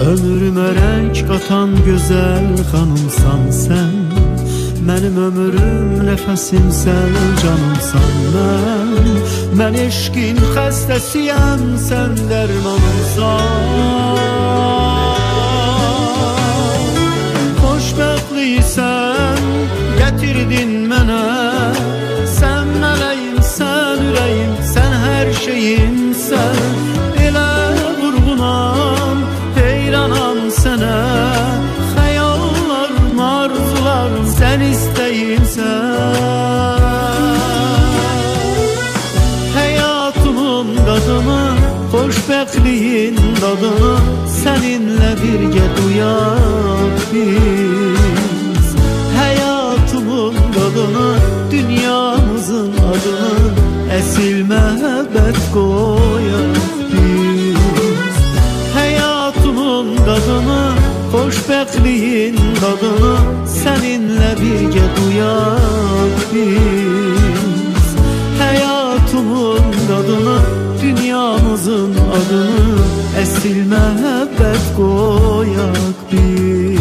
Ömrümə rəng qatan gözəl xanımsan sən. Mənim ömrüm nəfəsimsən, canımsan mən eşqin xəstəsiyəm, sən dərmanımsan. Xoşbəxtliksən, gətirdin mənə, sən mələyimsən, ürəyim, sən hər şeyimsən. Elə vurğunam, heyranam sənə, xəyallarım, arzularım, sən istəyimsən. Həyatımın qadını, xoşbəxtliyin dadını səninlə birgə duyaq biz. Həyatımın qadını, dünyamızın adını əsil məhəbbət qoyaq biz. Həyatımın qadını, xoşbəxtliyin dadını səninlə birgə duyaq biz. Həyatımın qadını, dünyamızın adını əsil məhəbbət qoyaq biz.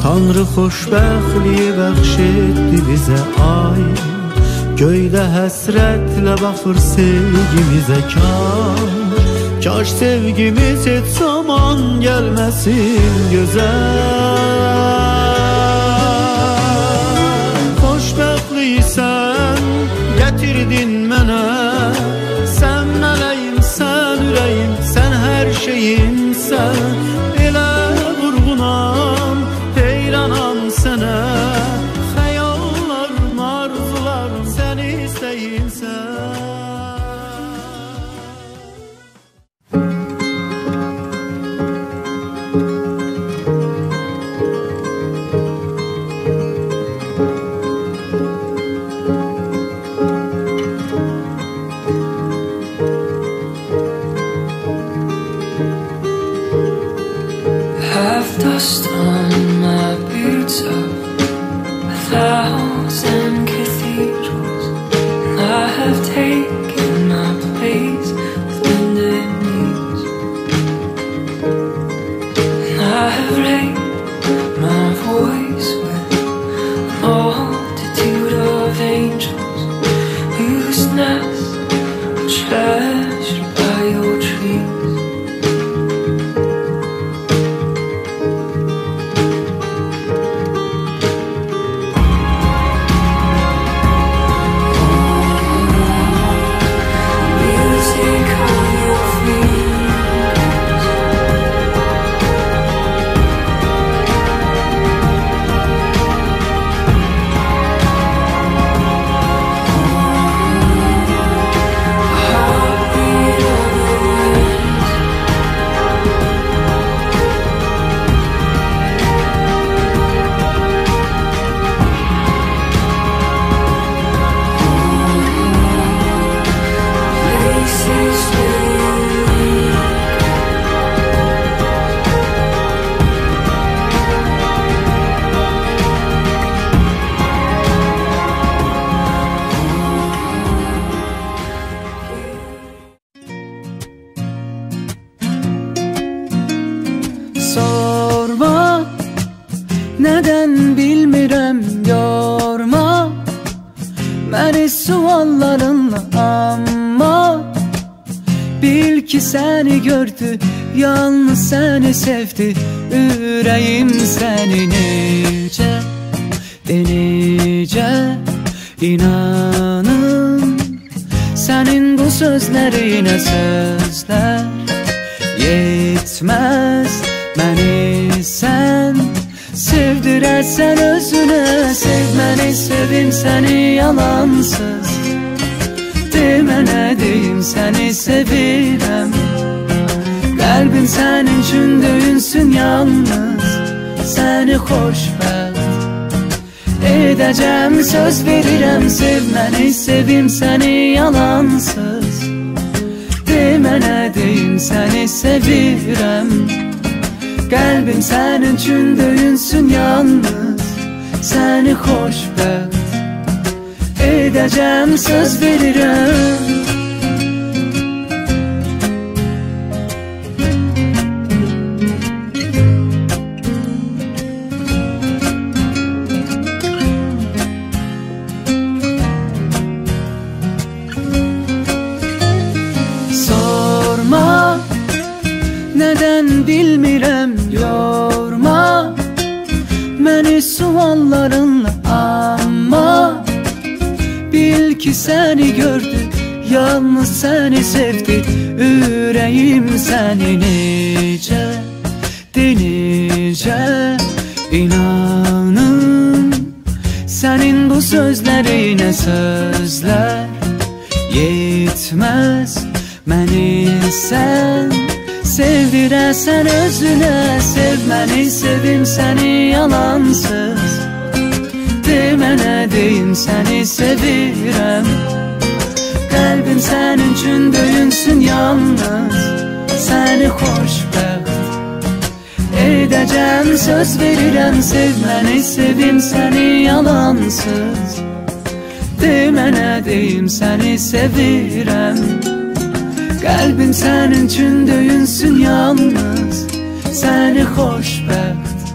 Tanrı xoşbəxtliyi bəxş etdi bizə ay. Göydə həsrətlə baxır sevgimizə kaş sevgimiz heç zaman gəlməsin gözəl. Xoşbəxtliksən, gətirdin mənə, sən mələyimsən, ürəyim, sən hər şeyimsən. Elə vurğunam, heyranam sənə, xəyallarım, arzularım, sən istəyimsən. Dust on my boots of 1,000 cathedrals, and I have taken my place with bended knees, and I have raised my voice with a multitude of angels whose nests are treasured by your trees. Sorma, neden bilmirəm, yorma məni suallarınla, amma bil ki səni gördü, yalnız səni sevdi ürəyim. Səni necə inanım sənin bu sözlərinə, sözlər yetməz məni sən sevdirəsən özünə. Sev məni, sevim səni yalansız, demə nə deyim, səni sevirəm. Qəlbim sənin üçün döyünsün yalnız, səni xoşbəxt edəcəm, söz verirəm. Sev məni, sevim səni yalansız. De mənə deyim, səni sevirəm. Qəlbim sənin üçün döyünsün yalnız. Səni xoşbəxt edəcəm, söz verirəm. Nədən bilmirəm, yorma məni suallarınla. Amma bil ki səni gördü, yalnız səni sevdi. Ürəyim səni necə, necə inanım. Sənin bu sözlərinə sözlər yetməz. Məni sən sevdirəsən özünə. Sev məni, sevim səni yalansız. De mənə deyim, səni sevirəm. Qəlbim sənin üçün döyünsün yalnız. Səni xoşbəxt edəcəm, söz verirəm. Sev məni, sevim səni yalansız. De mənə deyim, səni sevirəm. Qəlbim sənin üçün döyünsün yalnız. Səni xoşbəxt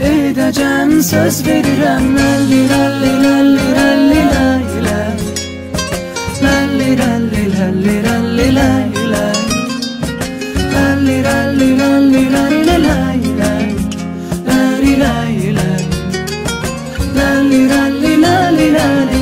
edəcəm, söz verirəm. Lalli lalli lalli lalli layla, lalli lalli lalli lalli layla, lalli lalli lalli lalli layla, lalli layla, lalli lalli lalli lalli.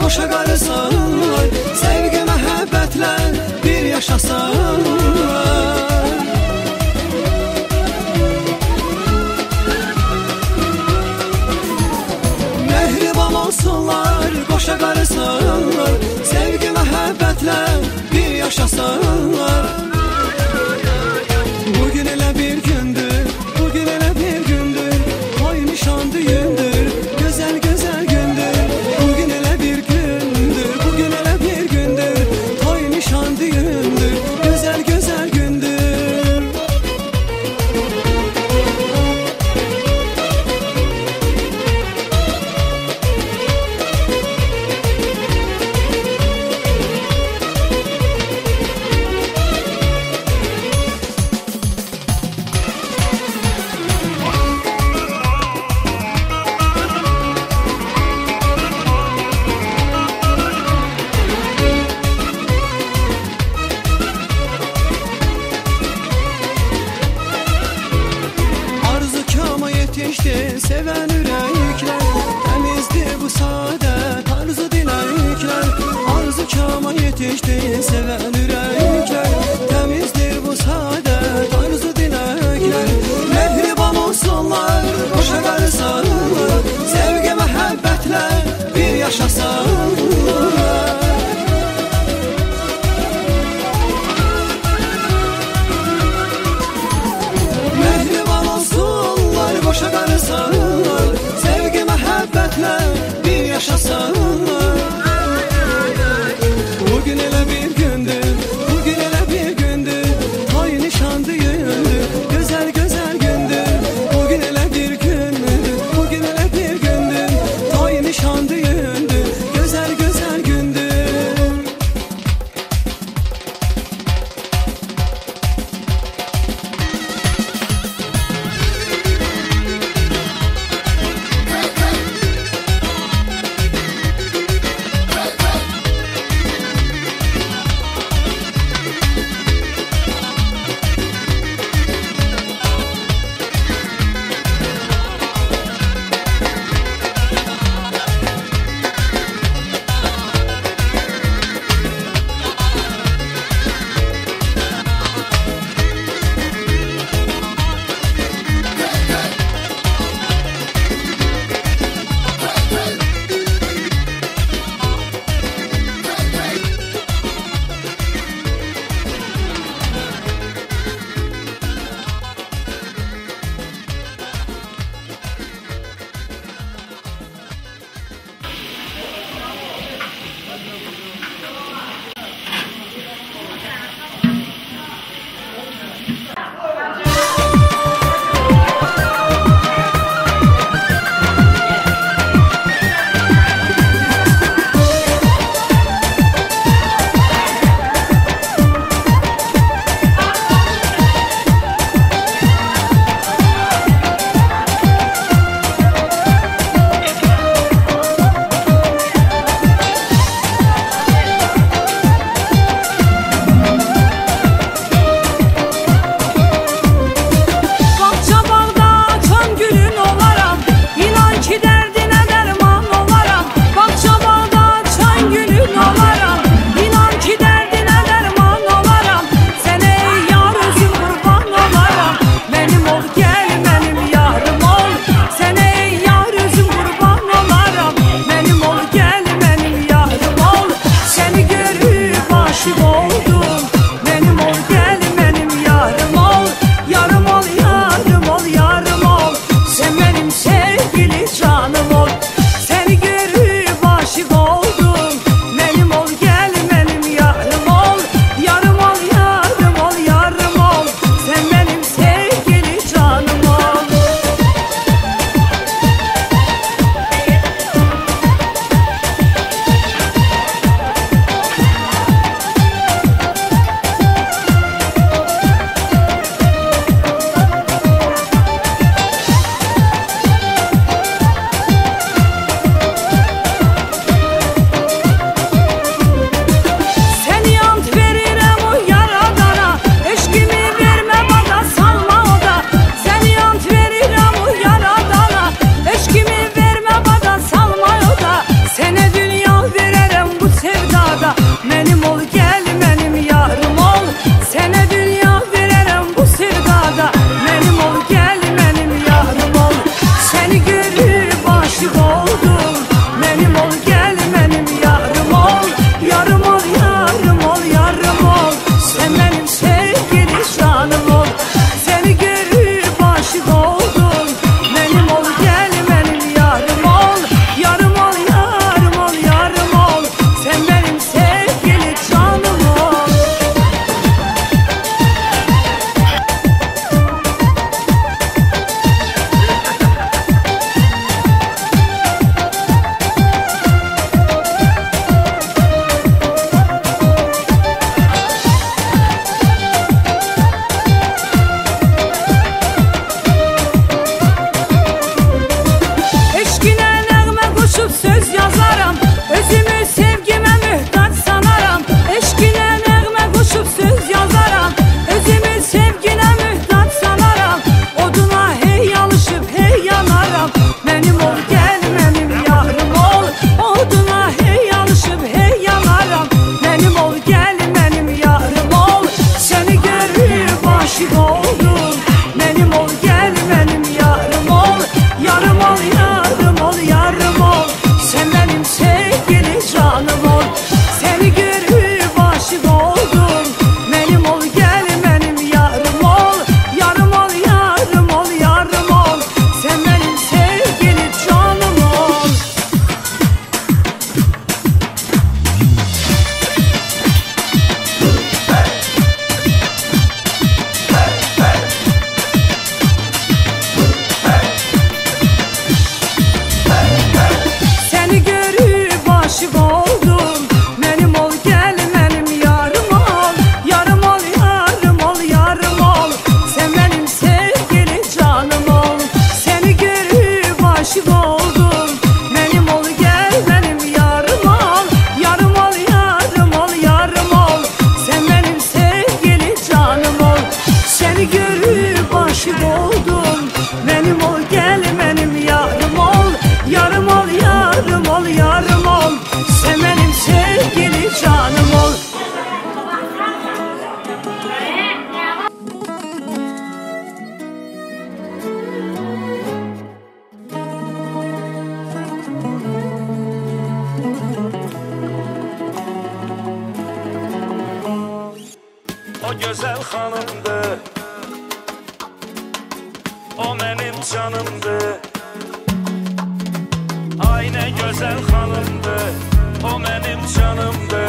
Boşa qarısanlar, sevgi məhəbbətlə bir yaşasanlar. Mehriban olsunlar, qoşa qarısanlar, sevgi məhəbbətlə bir yaşasanlar. Bugün elə bir gündür, bugün elə bir gündür, ay nişan düyündür, gözəl gözəl gündür. Bugün elə bir gündür, bugün elə bir gündür, ay nişan düyündür, gözəl gözəl gündür. Seven ürəklər, təmizdir bu saadət, arzu diləklər. Arzu kama yetişdi, seven ürəklər, təmizdir bu saadət, arzu diləklər. Mehriban olsunlar, qoşa qarısanlar, sevgi məhəbbətlə bir yaşasanlar. Mehriban olsunlar, qoşa qarısanlar, sevgi məhəbbətlə bir yaşasanlar. Bugün elə bir gündür, oldun. Benim ol gel benim yarım ol. Yarım ol yarım ol yarım ol. Sen benim sevgili canım ol. Seni görüp aşık oldum. Benim ol gel benim yarım ol. Yarım ol yarım ol yarım ol. Sen benim sevgili canım ol. Eşkine nəğmə qoşub söz yazaram. Özümü sevgimə mühtaç sanaram. Eşkine nəğmə qoşub söz yazaram. Özümü sevginə mühtaç sanaram. Oduna hey yalışıb hey yanaram. Mənim ol gəl mənim yarım ol. Oduna hey yalışıb hey yanaram. Mənim ol gəl mənim yarım ol. Səni görüb aşiq oldum. Mənim ol gəl mənim yarım ol. Yarım ol yarım ol yarım ol. Sen benim sevgili canım ol. Seni görüp aşık oldum. Benim ol gel benim yarım ol. Yarım ol yarım ol yarım ol. Sen benim sevgili canım ol. Seni görüp aşık oldum. Benim ol gel benim yarım ol. Yarım ol yarım ol yarım ol. Sen benim sevgili canım ol. Seni görüp aşık oldum. Benim ol gel benim yarım ol. Yarım ol yarım ol yarım ol. Sen benim sevgili canım ol. Seni görüp aşık oldum. Benim ol gel benim yarım ol. Yarım ol yarım ol yarım ol. Sen benim sevgili canım ol. O güzel hanımdı, o benim canımdı. Ay ne güzel hanımdı, o benim canımdı.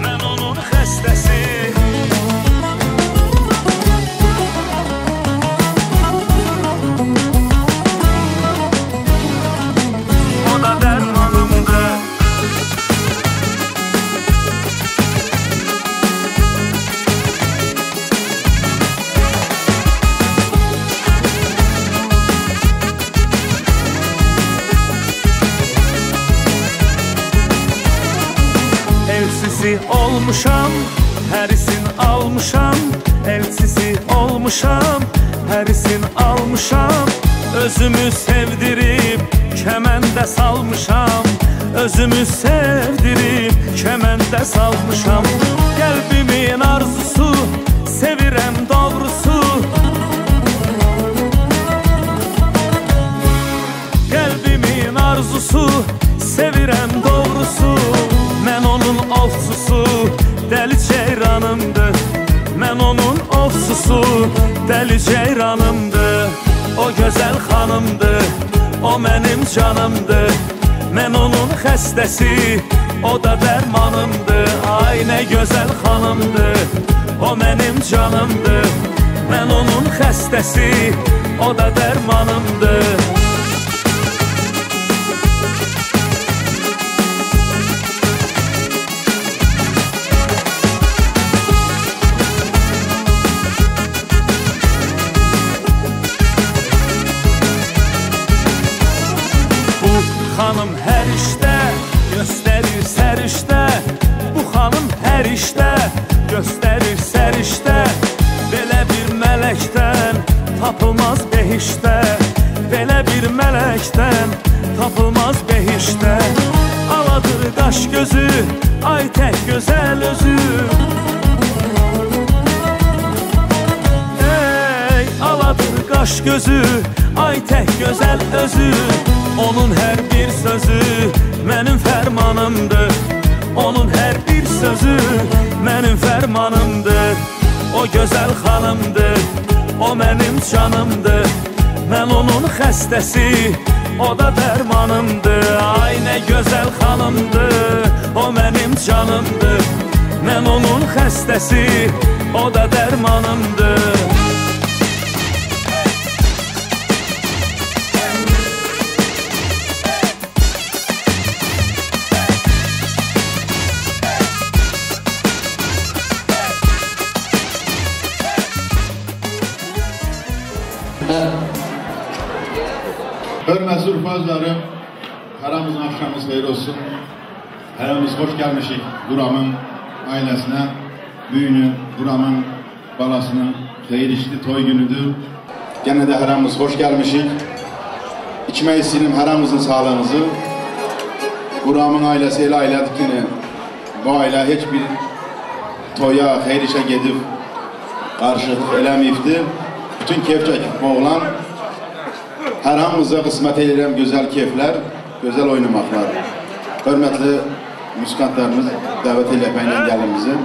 Ben onun xəstəsi. O da dərmanımdı. Elçisi olmuşam, hərisin almışam. Elçisi olmuşam, hərisin almışam. Özümü sevdirib kəməndə salmışam. Özümü sevdirib kəməndə salmışam. Qəlbimin arzusu, sevirəm doğrusu. Qəlbimin arzusu, sevirəm doğrusu. Mən onun ovçusu, dəli ceyranımdır. Mən onun ovçusu, dəli ceyranımdır. O gözəl xanımdır, o mənim canımdır. Mən onun xəstəsi, o da dərmanımdır. Ay nə gözəl xanımdır, o mənim canımdır. Mən onun xəstəsi, o da dərmanımdır. Xanım hər işdə göstərir sərişdə. Bu xanım hər işdə göstərir sərişdə. Belə bir mələkdən tapılmaz behişdə. Belə bir mələkdən tapılmaz behişdə. Aladır qaş gözü, ay tək gözəl özü. Ey aladır qaş gözü, ay tək gözəl özü. Onun hər bir sözü mənim fərmanımdır. Onun hər bir sözü mənim fərmanımdır. O gözəl xanımdır, o mənim canımdır. Mən onun xəstəsi, o da dərmanımdır. Ay nə gözəl xanımdır, o mənim canımdır. Mən onun xəstəsi, o da dərmanımdır. Hörmətli Urfa özləri, hərəmizin axşamımız xeyir olsun. Hərəmiz xoş gəlmişik Quramın ailəsinə. Bu günü Quramın balasının xeyir işli toy günüdür. Gene də hərəmiz xoş gəlmişik. İçmək istəyirəm hərəmizin sağlığınızı. Quramın ailəsi elə ailədir ki, bu ailə heç bir toya, xeyir işə gedib qarşılıq eləməyibdir. Bütün keyf çəkib bu oğlan. Hər hamımıza qismət edirəm gözəl keyflər, gözəl oynamaqlar. Hörmətli müzikantlarımız dəvət eləməklə gəlin bizi.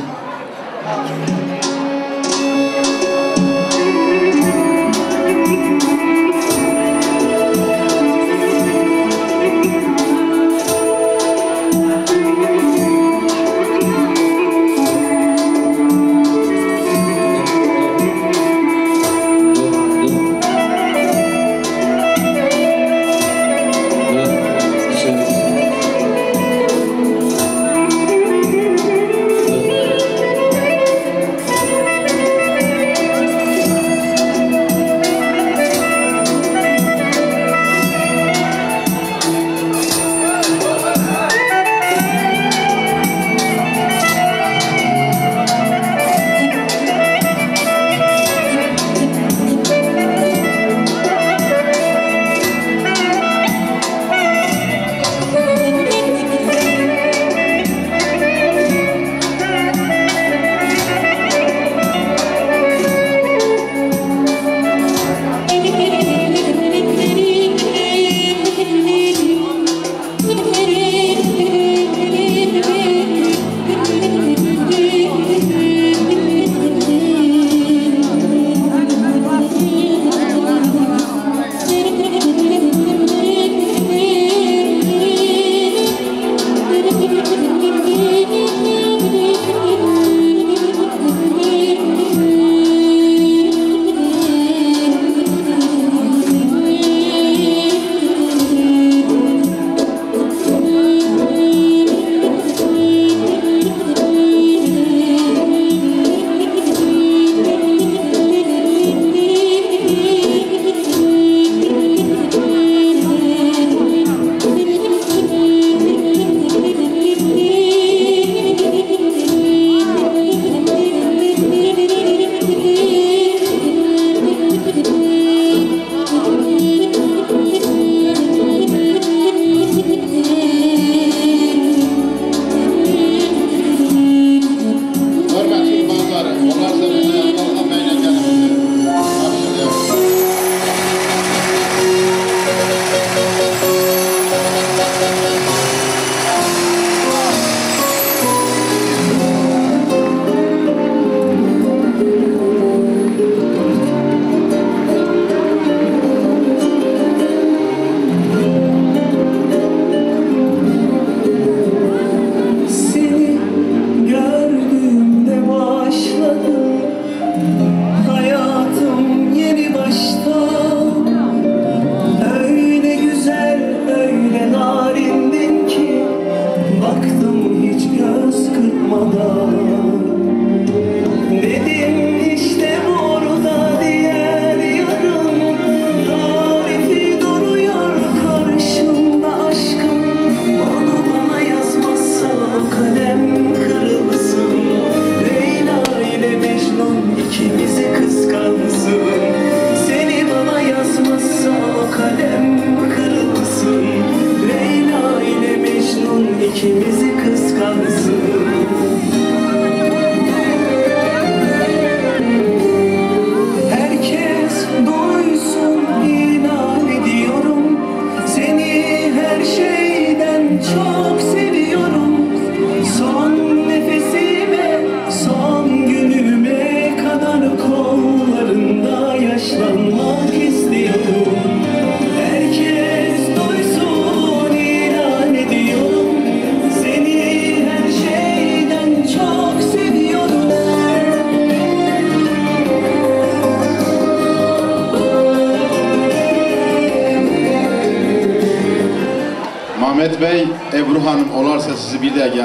Bey, Ebru Hanım olarsa sizi bir dəqiqə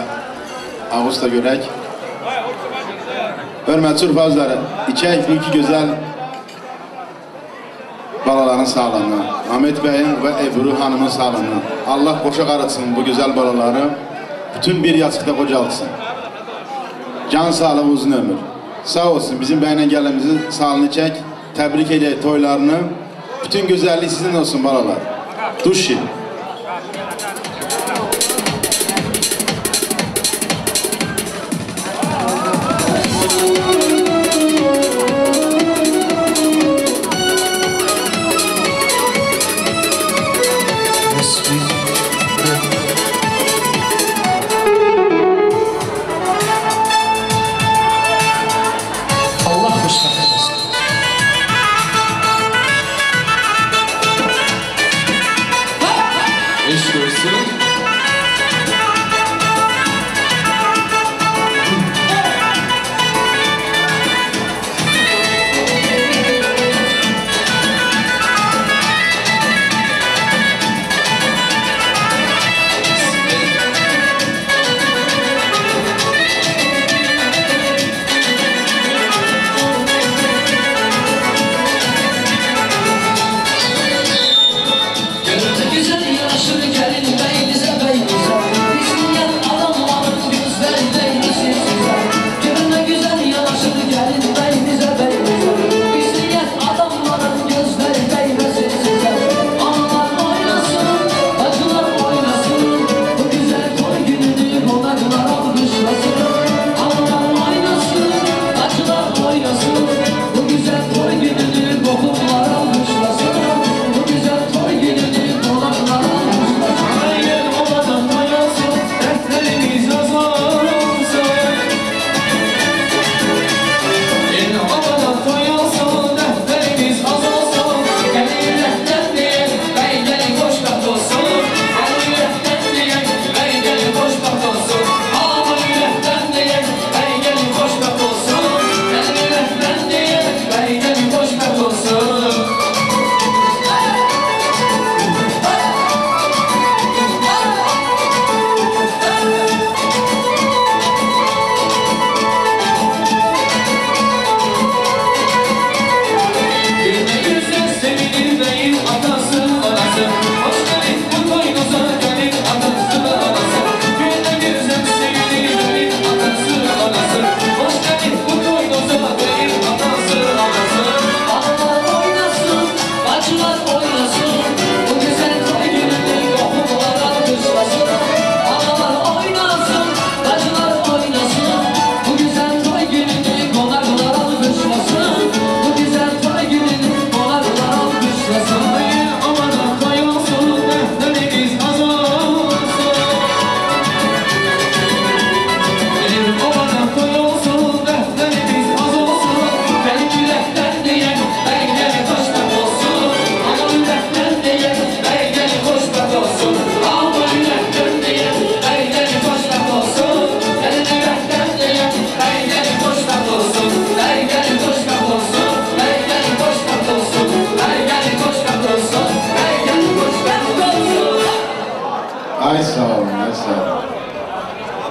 Ağustos'ta görək. Hörmətli Urfazları, içək bu iki gözəl balaların sağlığına, Ahmet Bey'in ve Ebru Hanım'ın sağlığına. Allah boşa qarıtsın bu güzel balaları, bütün bir yastıqda qocaltsın. Can sağlığı, uzun ömür. Sağ olsun, bizim bəylə gəlimizi sağlığını çək, təbrik edək toylarını. Bütün güzellik sizin olsun balalar. Duşi.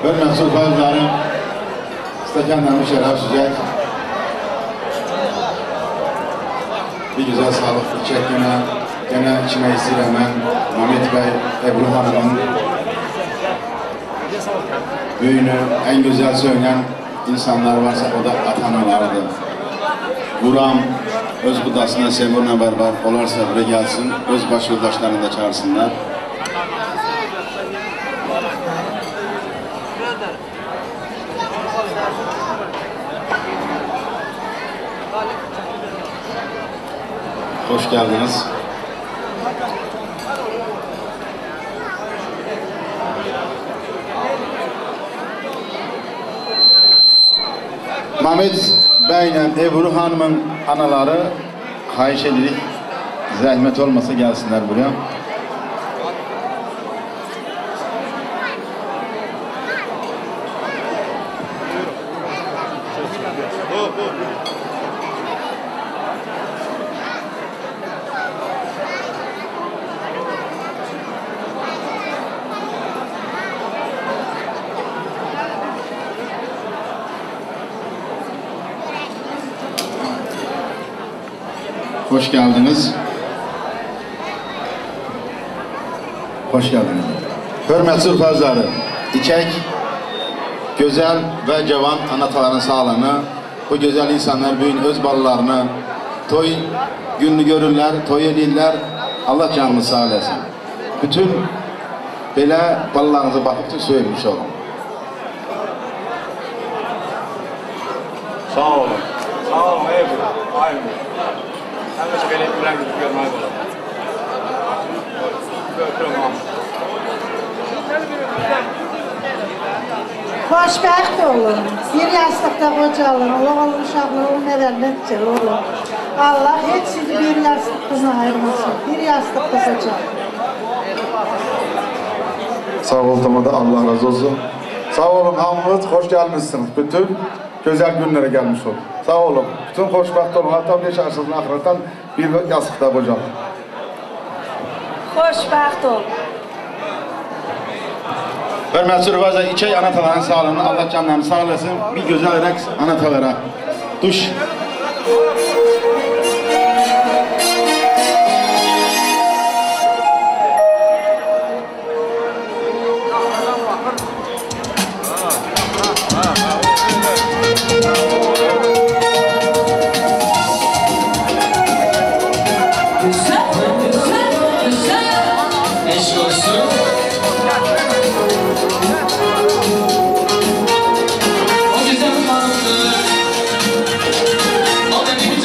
Hörmətli Urfazlarım, stəkanlarını şərəf süzək. Bir güzel sağlık içək gene içmək istəyirəm mən Ahmet Bey, Ebru Hanım'ın büyüğünü en güzel söyleyen insanlar varsa o da ata-analarıdır. Buram öz budasına Semur'la beraber olarsa buraya gelsin, öz baş yoldaşlarını da çağırsınlar. Hoş geldiniz. Mehmet Bey ile Ebru Hanım'ın anaları xahiş edirik, zahmet olmasa gelsinler buraya. hoş geldiniz. Hoş geldiniz. Hürmetli urfazları, İçek, güzel ve cavan anataların sağlığını, bu güzel insanlar bugün öz balalarını toy gününü görürler, toy edirlər. Allah canını sağ eləsin. Bütün belə balalarınıza baxıb da söylemiş olun. Sağ olun. Sağ olun. Aynen. Həmişə belə ürək görmək olar. Xoşbəxt olun. Bir yastıqda qocalın. Oğul uşaqlığın nəvəlmətcə olun. Allah heç sizi bir yastıqdan ayırmasın. Bir yastıqda qocalın. Sağ olun tamada Allah razı olsun. Sağ olun hamınız hoş gelmişsiniz. Bütün güzel günlere gelmiş olun. Sağ olun. Bütün hoşbaxt olun. Hatta bir şahsızın ahireten bir yastıkta qocalın. Xoşbəxt olun. Hürmetli urfazlar, İçek anataların sağlığını, Allah canlarını sağ eləsin. Bir güzel rəqs anatalara. Duş. Güzel, güzel, o güzel hanımdı, o benim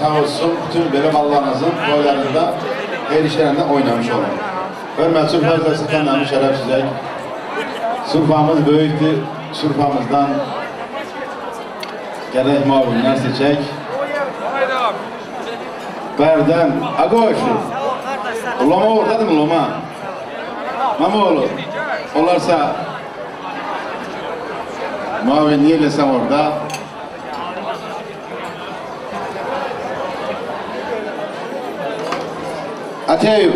sağ olsun. Bütün böyle ballarınızın boylarında her işlerinde oynamış olun. Hürmet Surfaz'da sıkanlarını şeref sizek. Surfamız büyüktü. Surfamızdan gerek mavunlar seçek. Berden, Agoşu. Loma orada değil mi Loma? Mamoğlu. Olarsa Mavin yerlesem orada. Ateyip.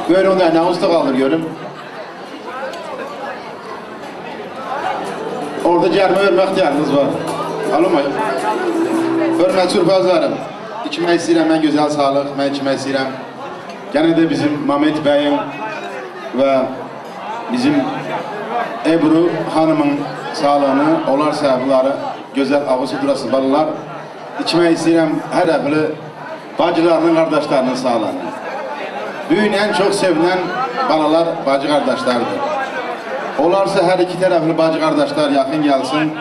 Böyle onda ne usta kaldır görüm. Orada cerme örme ihtiyarınız var. Alınmayın. Hürmet Surfazlarım. İçime istəyirəm, mən gözəl sağlıq, mən içime istəyirəm. Gene de bizim Mehmet Bey'in ve bizim Ebru Hanım'ın sağlığını, olarsa bunları güzel ağızı durası balalar. İçime istəyirəm her evli bacılarının, kardeşlerinin sağlığını. Büyün en çok sevilen balalar bacı kardeşlerdir. Olarsa her iki taraflı bacı kardeşler yakın gelsin.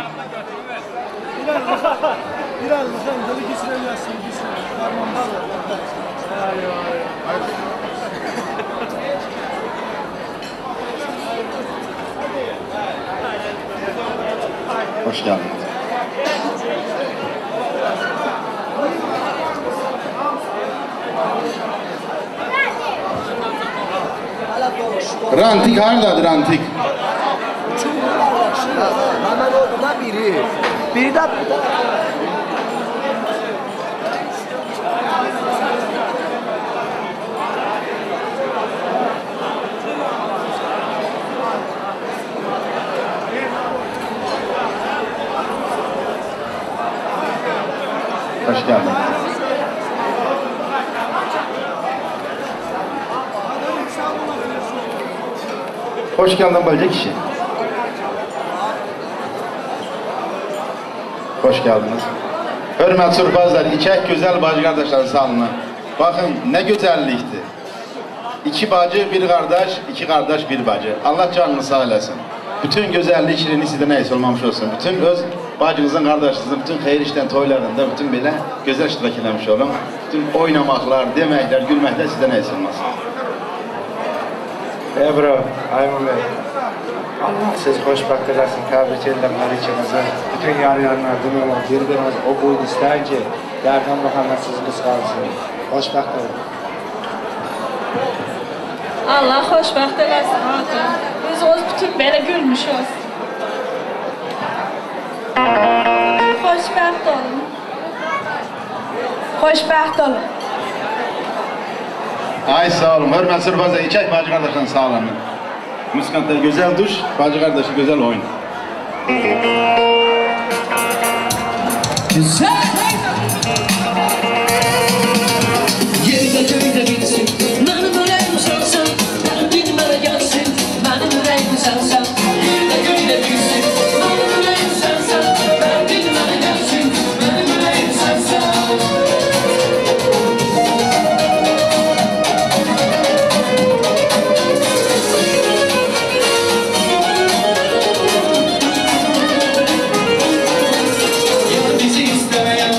Biraz sen deli geçiremezsin. Hoş geldiniz. Rantik haradadır rantik? Hemen orada da biri. Biri de Hoş geldin. Hoş geldin böyle kişi. Hoş geldiniz. Hürmet Surfazlar, içək güzel bacı kardeşlerin sağlığına. Bakın ne güzellikti. İki bacı, bir kardeş, iki kardeş, bir bacı. Allah canını sağ eylesin. Bütün güzellik şirini sizde neyse olmamış olsun. Bütün öz bacınızın, kardeşinizin, bütün hayır işten toylarında, bütün böyle güzel iştirak eləmiş olun. Bütün oynamaklar, demekler, gülmekler sizde neyse olmasın. Ebru, Ayman Bey. Allah siz hoşbakt edersin, tebrik ederim her ikinize. Bütün yarayanlar, dünyalar, birbirimiz o boyun ister ki, yerden bakanlar siz kıskalsın. Hoşbakt olun. Allah xoşbəxt eləsin hatun. Biz öz bütün belə gülmüşüz. Xoşbəxt olun. Xoşbəxt olun. Ay sağ olun. Hürmet Surfazlar, içək bacı kardeşlerin sağlığını. Müskantlar güzel duş, bacı kardeşi güzel oyun. Güzel. Yerdə göydə bitsin, mənim ürəyim sənsən, mənim dilim mənə gəlsin, mənim ürəyim sənsən. Yerdə göydə bitsin, mənim ürəyim sənsən, mənim dilim mənə gəlsin, mənim ürəyim sənsən. Bizi istemeyen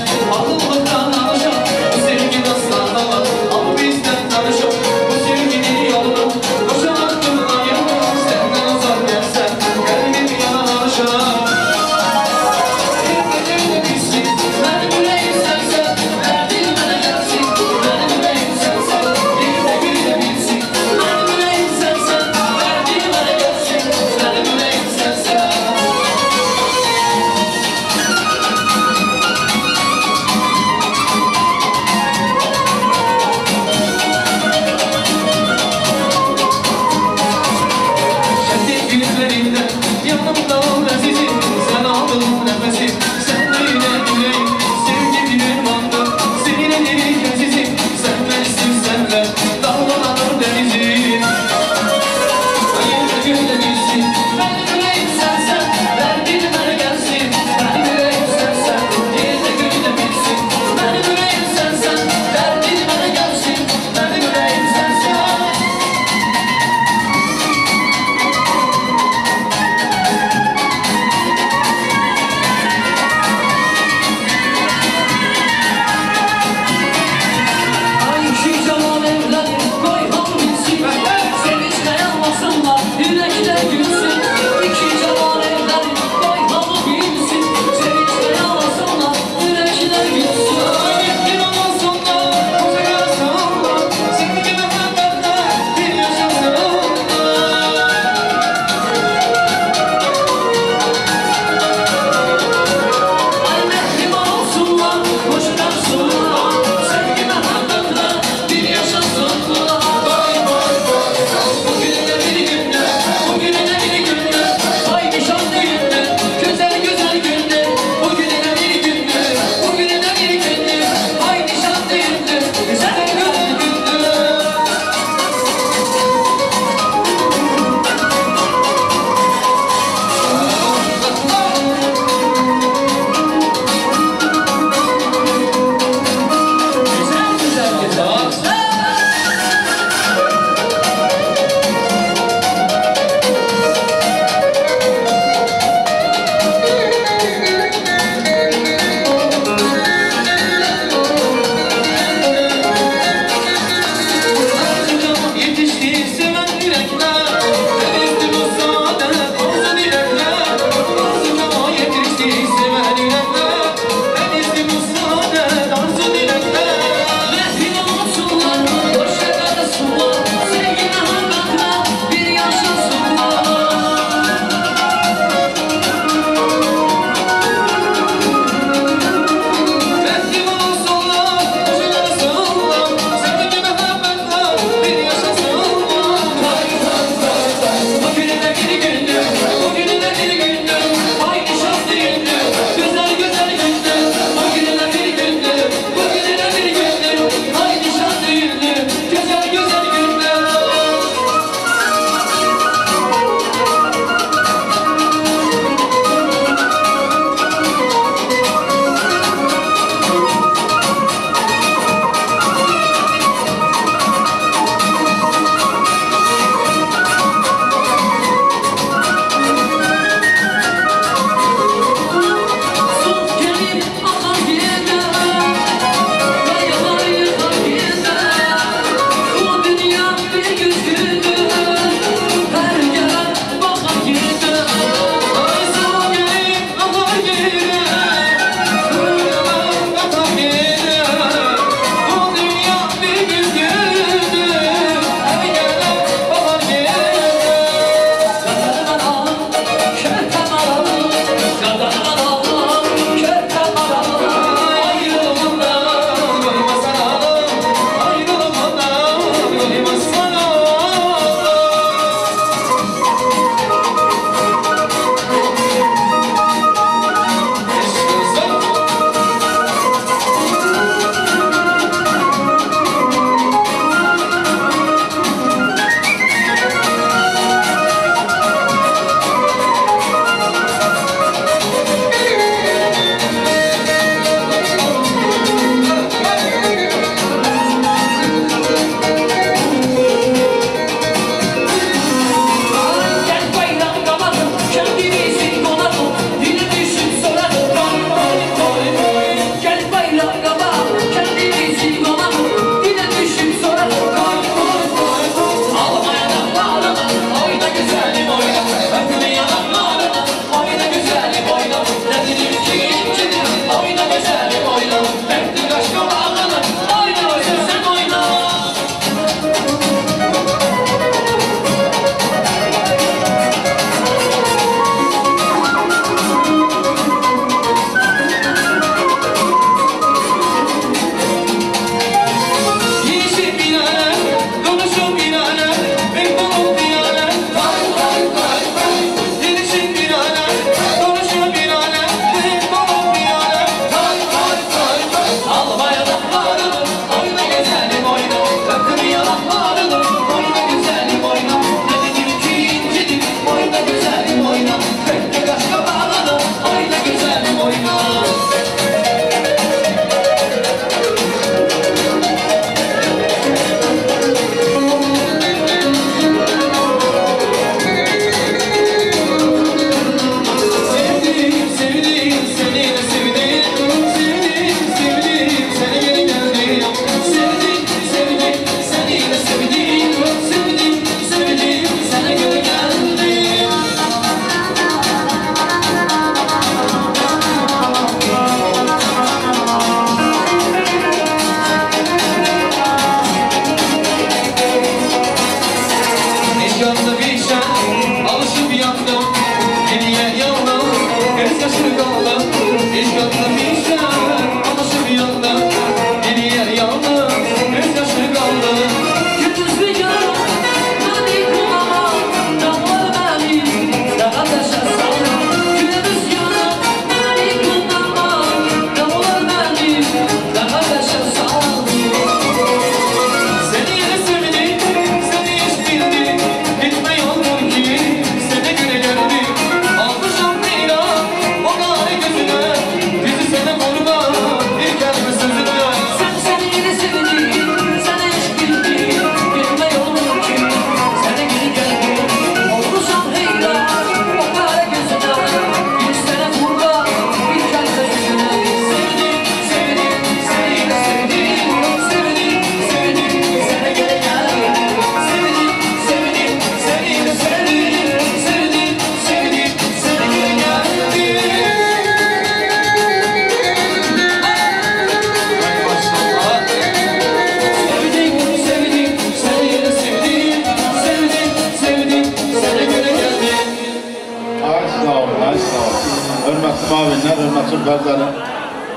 Mavinler, hörmətli bəzərim,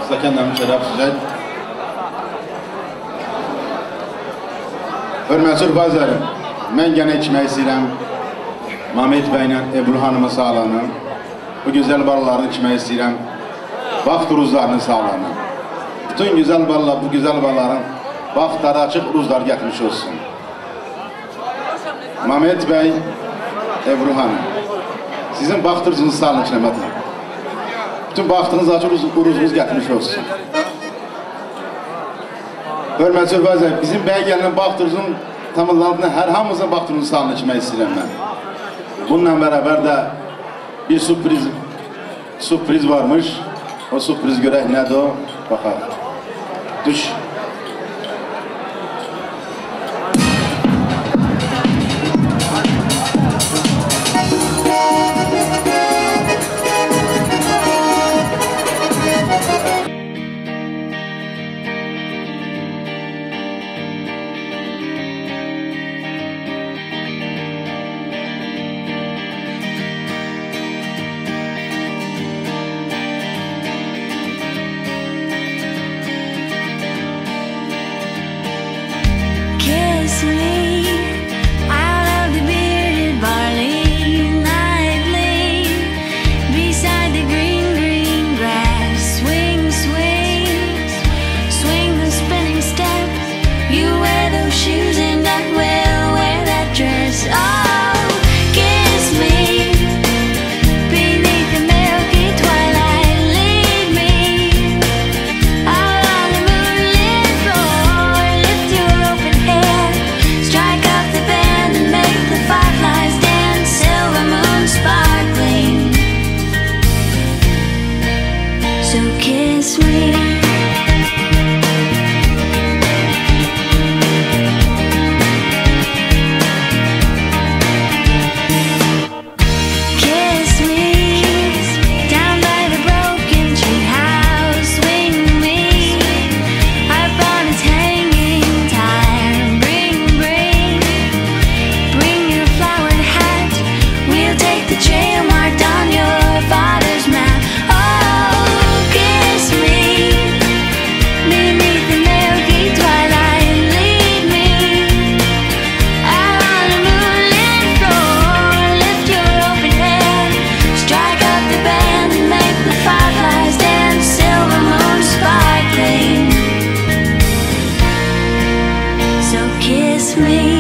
stəkanlarımı şərəf sizə. Hörmətli bəzərim, mən gənə içmək istəyirəm. Mehmet bəylə Ebru hanımın sağlığını, bu gözəl balalarını içmək istəyirəm. Vaxt ruzlarının sağlığını. Bütün güzel balalar, bu güzel balaların vaxtları açıq ruzlar gətirmiş olsun. Mehmet bəy, Ebru hanım, sizin vaxtınızın sağlığını içləmədin. Bütün vaxtınız açıq ruzunuz gətirmiş olsun. Hörmətli bəzər, bizim bəy gələn vaxtınızın tamamlarında hər hamımızın vaxtınızın sağlığını içmək istəyirəm mən. Bununla beraber de bir sürpriz varmış. O sürpriz görək nədir o? Baxaq. Düş. me.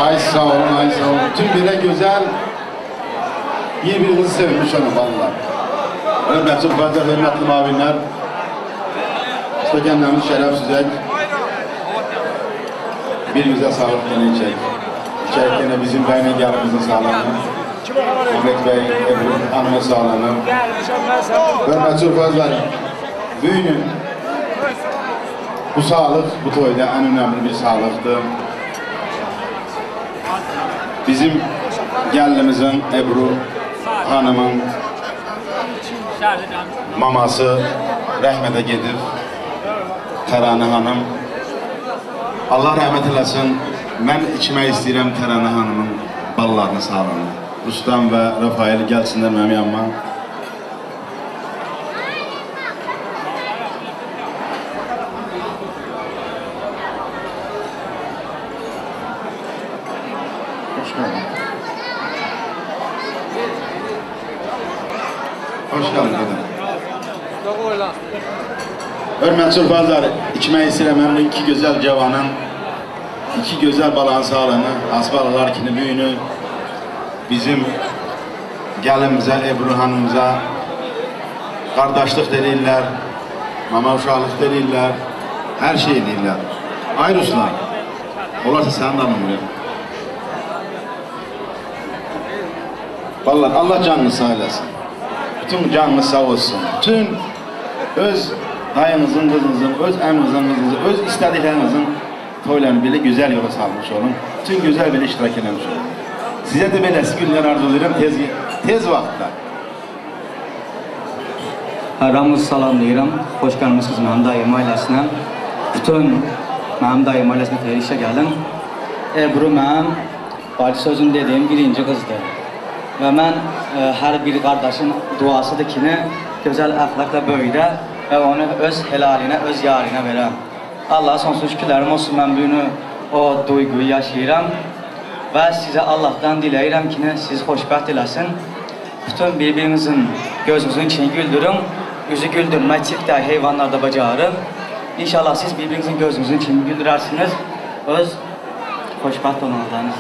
Ay sağ olun, ay sağ olun. Tüm böyle güzel birbirinizi sevmiş onu valla. Hürmetli ufaklar, hürmetli mavinler. İşte kendimiz şeref süzek. Bir güzel sağlık deneyecek. İçeriklerine bizim kaynakamızın sağlığını. Ahmet Bey, Ebru Hanım'ın sağlığını. Hürmetli ufaklar, büyünün bu sağlık, bu toyda en önemli bir sağlıktır. Bizim gelinimizin Ebru Hanım'ın maması rəhmətə gedir. Təranə Hanım. Allah rəhmət eləsin. Mən içmək istəyirəm Təranə Hanım'ın ballarını sağlamı. Rustam və Rafael gəlsinlər mənim yanıma. Hoş geldin dedim. Hürmetli ufaklar, içmək istəyirəm mən iki gözəl cavanın, iki gözəl balağın sağlığını, asbalalar kimi büyünü bizim gəlimizə, Ebru Hanımıza qardaşlıq deyirlər, mama uşaqlıq deyirlər, hər şey deyirlər. Ay Ruslar, olarsa sənin adını vallahi Allah canını sağ eləsin. Bütün canınız sağ olsun. Bütün öz dayınızın, kızınızın, öz əminizin, kızınızın, öz istədiklerinizin toylarını belə güzel yola salmış olun. Bütün güzel belə iştirak eləmiş olun. Sizə də beləsi günlər arzu edirəm tez vaxtda. Hamınızı salamlayıram. Xoş gəlmisiniz mənim dayım ailəsinə. Bütün mənim dayım ailəsinə xeyir işə gəlin. Ebru mənim bacı sözün dediyim birinci qızdır. Və mən hər bir qardaşın duasıdır ki, gözəl əxlaqla böyüdə və onu öz helalinə, öz yarinə verəm. Allah sonsuz şükürlərim olsun, mən bunu o duyguyu yaşayıram və sizə Allahdan diləyirəm ki, siz xoşbəxt eləsin. Bütün bir-birinizin gözünüzün içini güldürün, yüzü güldürmək çiftdə heyvanlarda bacarır. İnşallah siz bir-birinizin gözünüzün içini güldürərsiniz, öz xoşbəxt olmanızlarınız.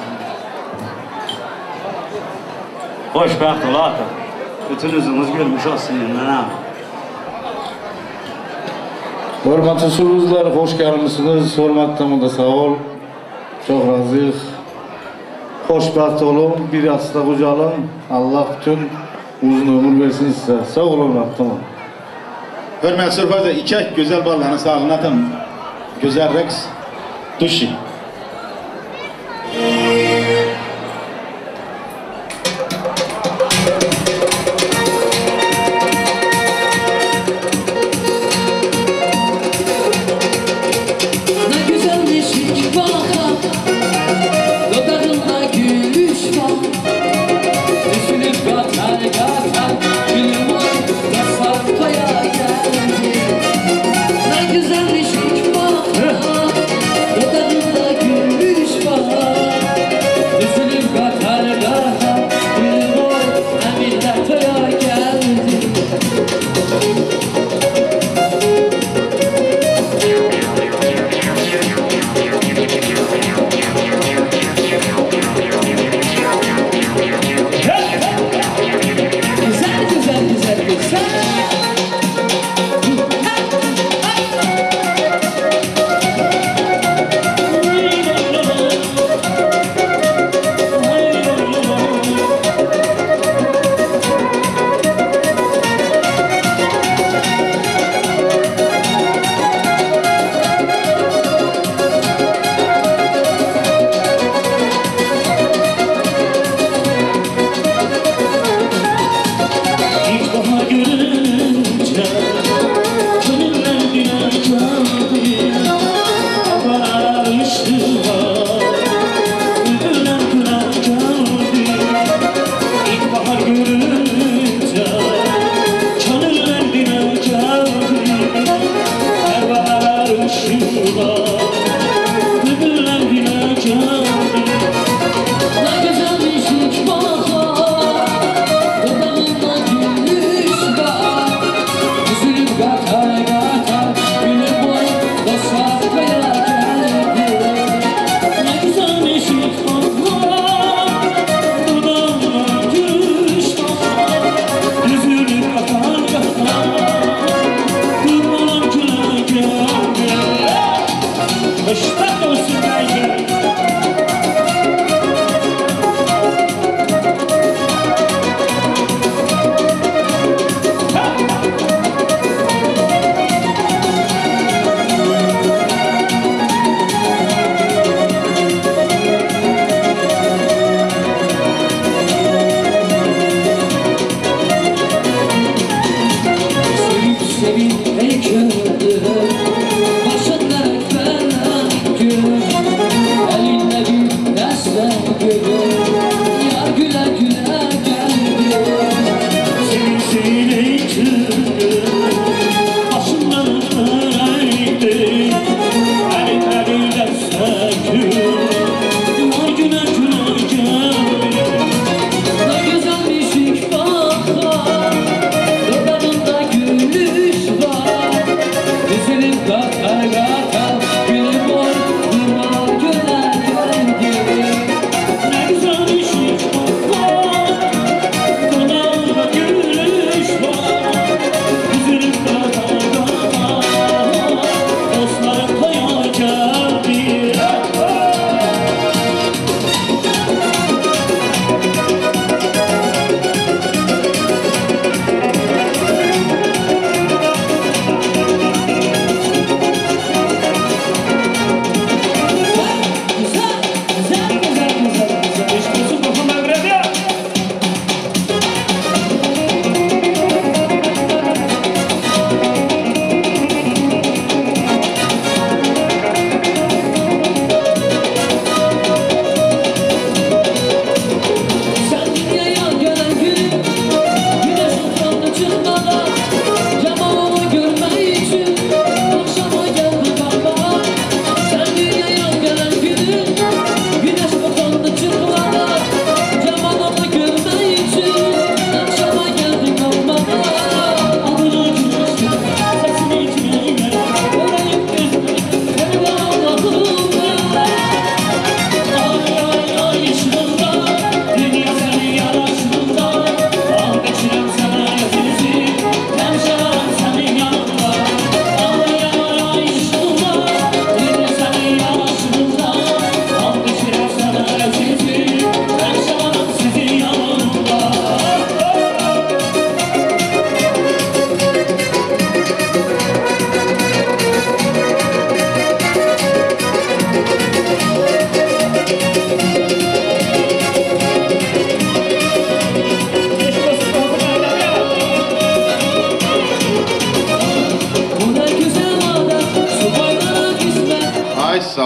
Xoşbəxt olardı. Bütün üzümüz gülmüş olsun yeniden. Hörmətli sürücülər, xoş gəlmisiniz. Hörmətləmə də sağ ol. Çox razıyıq. Xoşbəxt olun, bir yastıqda qucalın. Allah bütün uzun ömür versin sizə. Sağ olun, hörmətləmə. Hörmətli sürücülər, ikək gözəl ballarını sağlığına atın. Gözəl rəqs, duşi.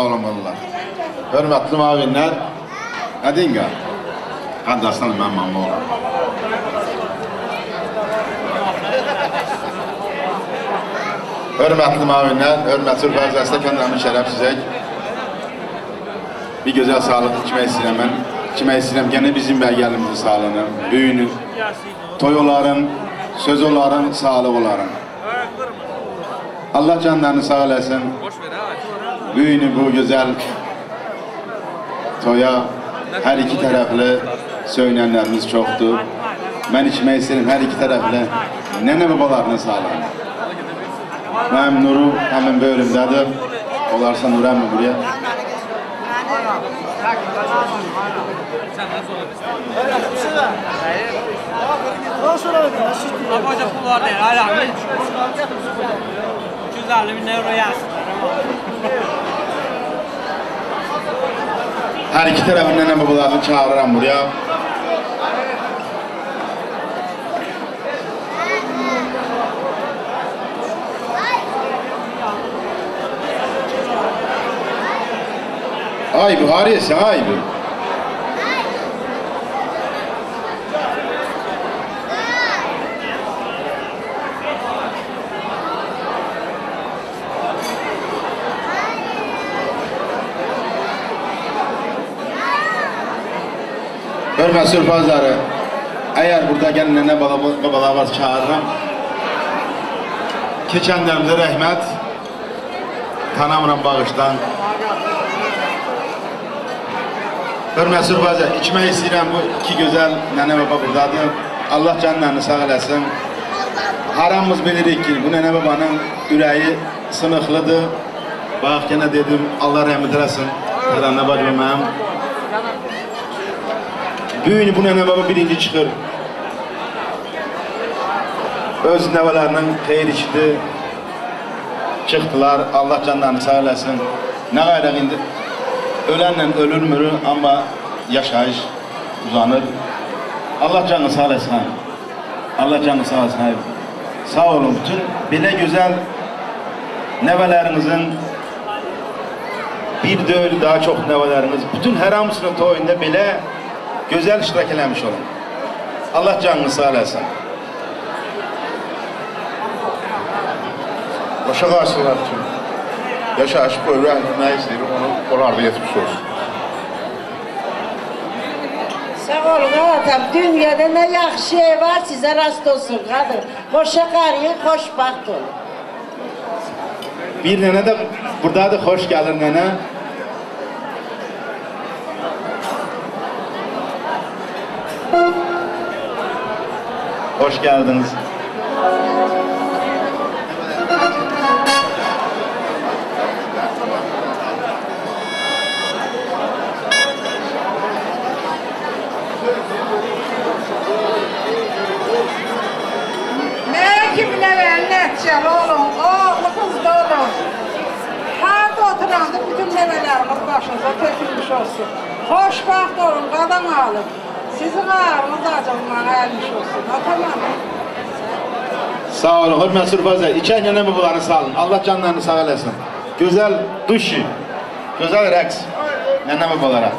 olun bunlar. Hörmətli müavinlər, nə deyin qar? Hadi aslanım, mən mamma olam. Hörmətli müavinlər, hörmətli Ürpəz kəndlərini şərəf sizək. Bir gözəl sağlıq içmək istəyirəm mən. İçmək istəyirəm gene bizim bəlgəlimizin sağlığını, büyünü, toyuların, sözüların, sağlıqların. Allah canlarını sağ eləsin. Büyünü bu güzel toya her iki tərəfli söylənlərimiz çoxdur. Mən içmək istəyirəm hər iki tərəfli nənə babalarının sağlığını. Mənim Nuru həmin bölümdədir. Olarsa Nur əmmi buraya. Her iki tarafından nənə babalarını çağırıram buraya. Ay bu Haris, ay bu. Hörmətli sürpazları, eğer burada gəlin nənə babalar var çağırıram. Keçəndərimizə rəhmət, tanımıram bağışdan. Hörmətli sürpazlar, içmək istəyirəm bu iki gözəl nənə baba buradadır. Allah canlarını sağ eləsin. Haramımız bilirik ki, bu nənə babanın ürəyi sınıqlıdır. Bax, gene dedim, Allah rəhmət eləsin. Nənə bacım mənim. Büyünü bu nənə baba birinci çıxır. Öz nəvələrinin xeyir işidir. Çıxdılar, Allah canlarını sağ eləsin. Nə qayraq indi? Ölənlə ölürmür, amma yaşayış uzanır. Allah canını sağ eləsin. Allah canını sağ eləsin. Sağ olun, bütün belə gözəl nəvələrinizin bir deyil, daha çox nəvələriniz, bütün hər hamısının toyunda belə gözəl iştirak eləmiş olun. Allah canını sağ eləsin. Başa qarşılar üçün yaşayış boyu rəhmət istəyirəm, onu onlarda yetmiş olsun. Sağ olun atam, dünyada ne yaxşı şey var size rast olsun kadın. Hoşa qarıyın, xoşbaxt olun. Bir nənə də buradadır, xoş gəlir nənə. Hoş geldiniz. Ne kimine ver, netçeli olun, oğlu kızlı olun. Harada oturandı bütün nevelerimiz başınıza tökülmüş olsun. Xoşbaxt olun, qadam alın. Sizin ağrınız acımdan əlmiş olsun, tamam mı? Sağ olun, hörmətli sürpazlar. İçən nənə babalarını sağ olun. Allah canlarını sağ eləsin. Gözəl duşi, gözəl rəqs nənə babalara.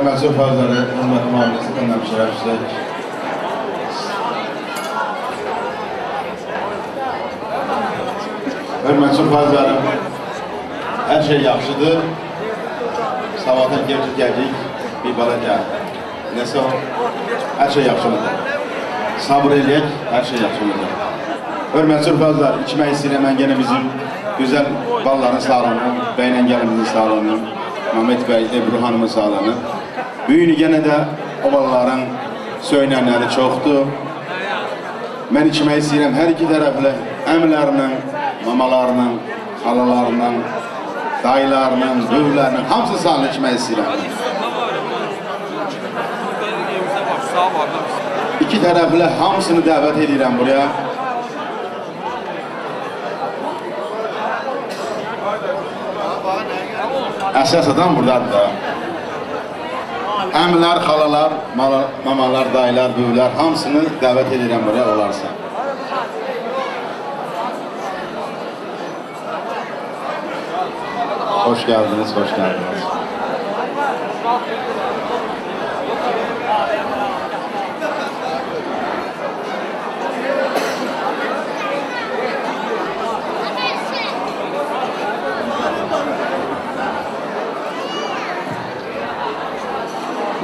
Hörmətli fərzləri, hörmətli müavinəsi, mənim şərəfsizlik. Hörmətli fərzlərim, hər şey yaxşıdır. Sabahdan gəldik, bir bala gəl. Nəsə o, hər şey yaxşı olacaq. Sabır eləyək, hər şey yaxşı olacaq. Hörmətli fərzlər, içmək istəyirəm mən yenə bizim gözəl balların sağlığını, bəynəngəlimizin sağlığını, Mehmet bəy, Ebru hanımın sağlığını. Büyünü yenə də o balaların söylənləri çoxdur. Mən içmək istəyirəm hər iki tərəflə, əmlərinin, mamalarının, xalalarının, dayılarının, böyüklərinin hamısı sağlı içmək istəyirəm. İki tərəflə hamısını dəvət edirəm buraya. Əsas adam buradadır da. Əmlər, xalalar, mamalar, dayılar, böyüklər hamısını dəvət edirəm buraya olarsa. Hoş geldiniz, hoş geldiniz.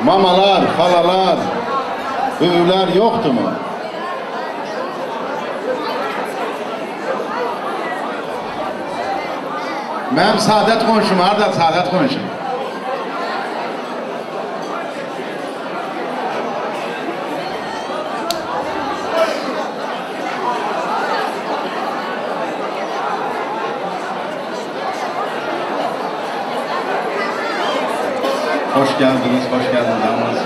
Mamalar, xalalar, böyüklər yoxdur mu? Mənim Saadət qonşum, harada Saadət qonşum? Hoş geldiniz, hoş geldiniz.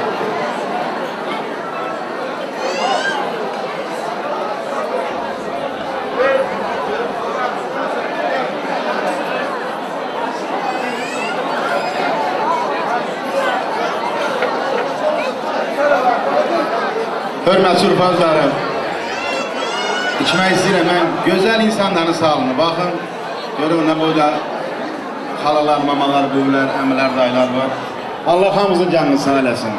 Hörmətli urfazlarım, içmək istəyirəm mən gözəl insanların sağlığını. Baxın, görün nə boyda xalalar, mamalar, böyüklər, əmilər, dayılar var. Allah hamımızın canını sağ eləsin.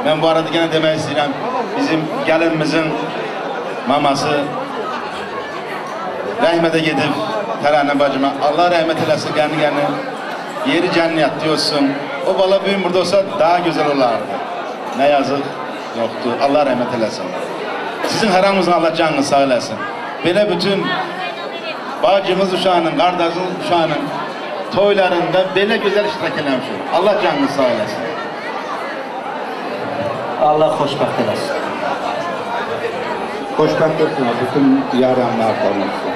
Mən bu arada yenə demək istəyirəm, bizim gəlinimizin maması rəhmətə gedib Tərənə bacıma. Allah rəhmət eləsin, qəni-qəni, yeri cənnətli olsun. O bala büyüm burada olsa daha gözəl olardı. Nə yazıq yoxdur, Allah rəhmət eləsin. Sizin haramızın Allah canını sağ eləsin. Belə bütün bacımız uşağının, qardaşımız uşağının toylarında belə gözəl iştirak eləmişik. Allah canını sağ eləsin. Allah xoşbəxt eləsin. Xoşbəxt olsun bütün yaranlardan olsun.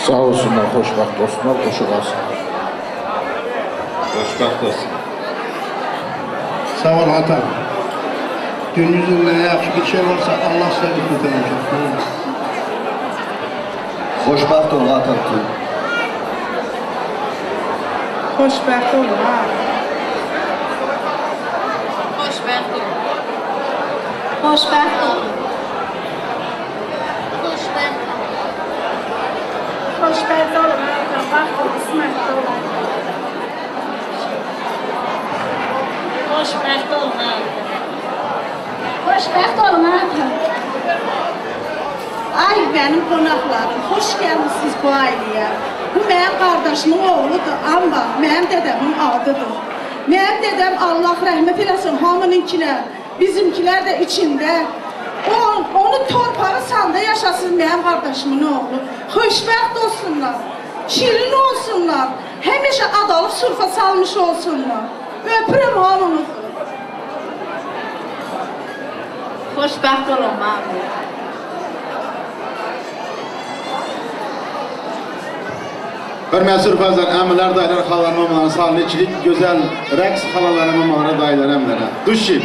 Sağ olsunlar, xoşbəxt olsunlar, qoşu qalsın. Xoşbəxt olsun. Sağ ol atam. Gününüzün nə yaxşı bir şey varsa Allah səni kurtaracaq. Xoşbəxt ol atam. Xoşbəxt olun, ha? Xoşbəxt olun. Xoşbəxt olun. Xoşbəxt olun. Xoşbəxt olun, ha? Baxın, qismətli olun. Xoşbəxt olun. Xoşbəxt olun, ha? Ay, benim qonaqlarım, xoş gəlmişsiniz bu ailəyə. Bu mənim qardaşımın oğludur, amma mənim dədəmin adıdır. Mənim dədəm Allah rəhmət eləsin hamınınkilə, bizimkilər də içində. Onu torpağı sanda yaşasın mənim qardaşımın oğlu. Xoşbəxt olsunlar, şirin olsunlar, həmişə adalıq sürfə salmış olsunlar. Öpürəm hamınızı. Xoşbəxt olun, mənim. Hörmətli urfazlar, əmilər, dayılar, xalalar, mamaların sağlığını içilik, gözəl rəqs xalalara, mamalara, dayılara, əmlərə. Duş ki.